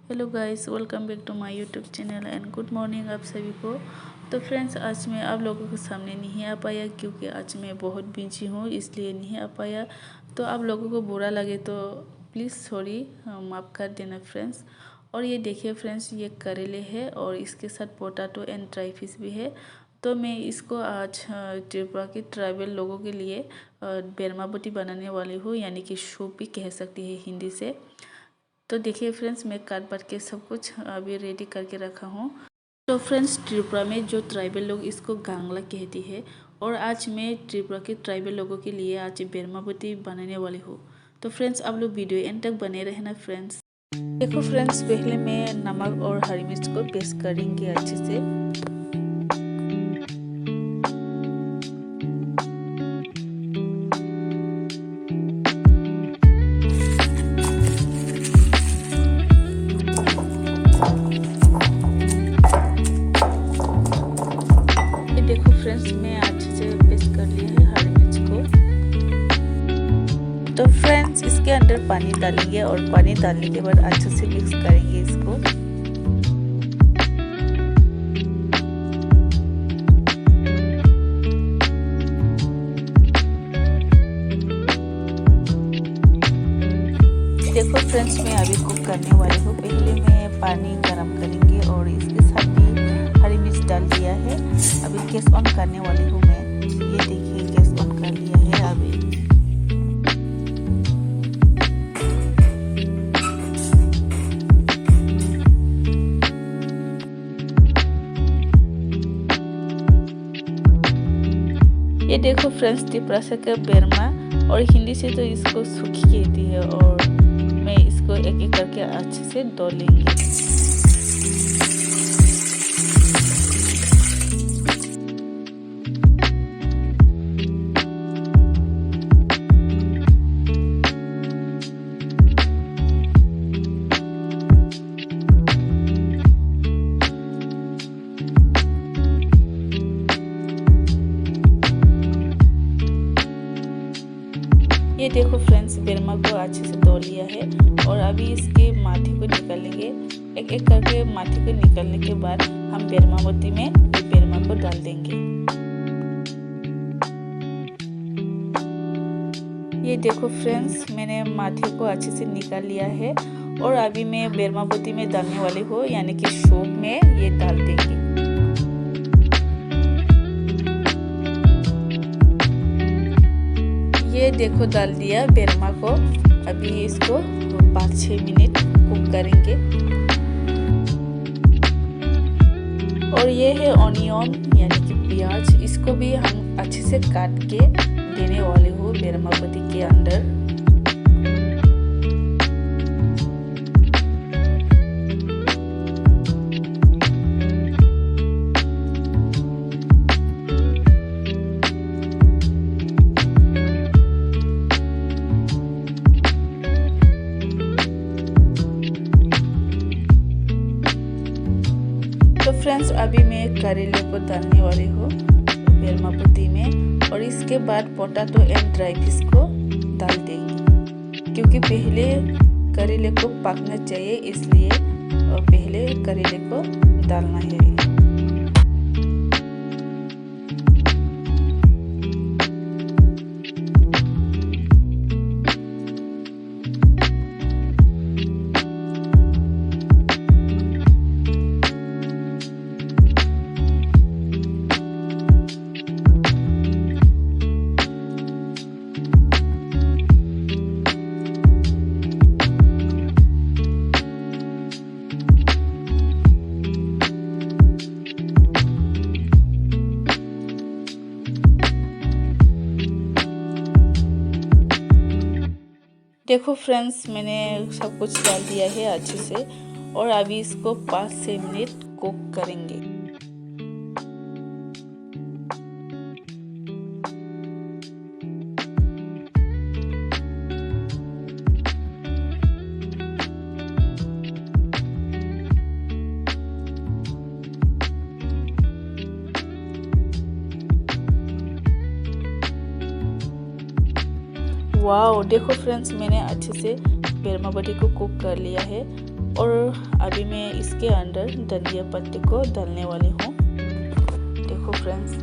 Hello guys, welcome back to my YouTube channel and good morning आप सभी को। तो फ्रेंड्स, आज मैं आप लोगों के सामने नहीं आ पाया क्योंकि आज मैं बहुत बिजी हूँ, इसलिए नहीं आ पाया। तो आप लोगों को बुरा लगे तो प्लीज़ सॉरी, माफ़ कर देना फ्रेंड्स। और ये देखिए फ्रेंड्स, ये करेले है और इसके साथ पोटैटो एंड ड्राई फिश भी है। तो मैं इसको आज त्रिपुरा के ट्राइबल लोगों के लिए बेरमाबोटी बनाने वाली हूँ, यानी कि सूप भी कह सकती है हिंदी से। तो देखिए फ्रेंड्स, मैं काट पाट के सब कुछ अभी रेडी करके रखा हूँ। तो फ्रेंड्स, त्रिपुरा में जो ट्राइबल लोग इसको गांगला कहती है, और आज मैं त्रिपुरा के ट्राइबल लोगों के लिए आज बेरमाबोटी बनाने वाली हूँ। तो फ्रेंड्स, आप लोग वीडियो एंड तक बने रहना फ्रेंड्स। देखो फ्रेंड्स, पहले मैं नमक और हरी मिर्च को पेस्ट करेंगे अच्छे से। देखो फ्रेंड्स, मैं अच्छे से पेस्ट कर लिया है हरी मिर्च को। तो फ्रेंड्स, इसके अंदर पानी डालेंगे और पानी डालने के बाद अच्छे से मिक्स करेंगे इसको। देखो फ्रेंड्स, मैं अभी कुक करने वाली हूँ। पहले मैं पानी गरम करेंगे और इसके साथ भी हरी मिर्च डाल दिया है। अभी गैस ऑन करने वाली हूँ मैं। ये देखिए, गैस ऑन कर लिया है अभी। ये देखो फ्रेंड्स, त्रिपुरा से का बेरमा, और हिंदी से तो इसको सूखी कहती है। और मैं इसको एक एक करके अच्छे से धो लेंगे। ये देखो फ्रेंड्स, बेरमा को अच्छे से धो लिया है और अभी इसके माथे को निकालेंगे। एक एक करके माथे को निकालने के बाद हम बेरमाबोटी में बेरमा को डाल देंगे। ये देखो फ्रेंड्स, मैंने माथे को अच्छे से निकाल लिया है और अभी मैं बेरमाबोटी में डालने वाली हूँ, यानी कि सूप में ये डाल देंगे। ये देखो, डाल दिया बेरमा को। अभी इसको 5-6 मिनट कुक करेंगे। और ये है ऑनियन, यानी कि प्याज। इसको भी हम अच्छे से काट के देने वाले हो बेरमाबोटी के अंदर। तो फ्रेंड्स, अभी मैं करेले को डालने वाली हूँ बेरमाबोटी में, और इसके बाद पोटैटो एंड ड्राई फिश को डाल देंगे। क्योंकि पहले करेले को पकना चाहिए, इसलिए पहले करेले को डालना है। देखो फ्रेंड्स, मैंने सब कुछ डाल दिया है अच्छे से, और अभी इसको 5-6 मिनट कुक करेंगे। वाओ, देखो फ्रेंड्स, मैंने अच्छे से बेरमाबोटी को कुक कर लिया है और अभी मैं इसके अंदर धनिया पत्ती को डालने वाली हूँ। देखो फ्रेंड्स,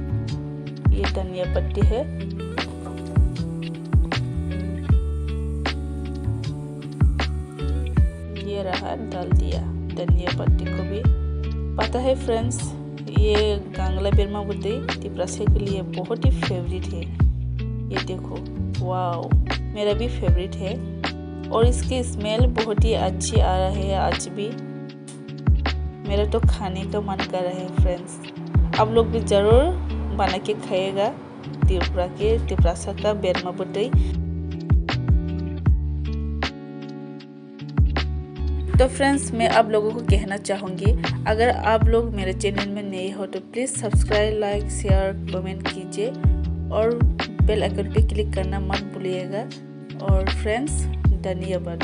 ये धनिया पत्ती है। ये रहा, डाल दिया धनिया पत्ती को भी। पता है फ्रेंड्स, ये गांगला बेरमा बुद्धि तिप्रासे के लिए बहुत ही फेवरेट है। ये देखो, वाओ, मेरा भी फेवरेट है और इसकी स्मेल बहुत ही अच्छी आ रहा है। आज भी मेरा तो खाने का मन कर रहा है फ्रेंड्स। आप लोग भी ज़रूर बना के खाइएगा तिप्रासा का बेरमा बुद्धि। तो फ्रेंड्स, मैं आप लोगों को कहना चाहूँगी, अगर आप लोग मेरे चैनल में नए हो तो please subscribe, like, share, comment कीजिए और बेल आइकन पे क्लिक करना मत भूलिएगा। और फ्रेंड्स, धन्यवाद।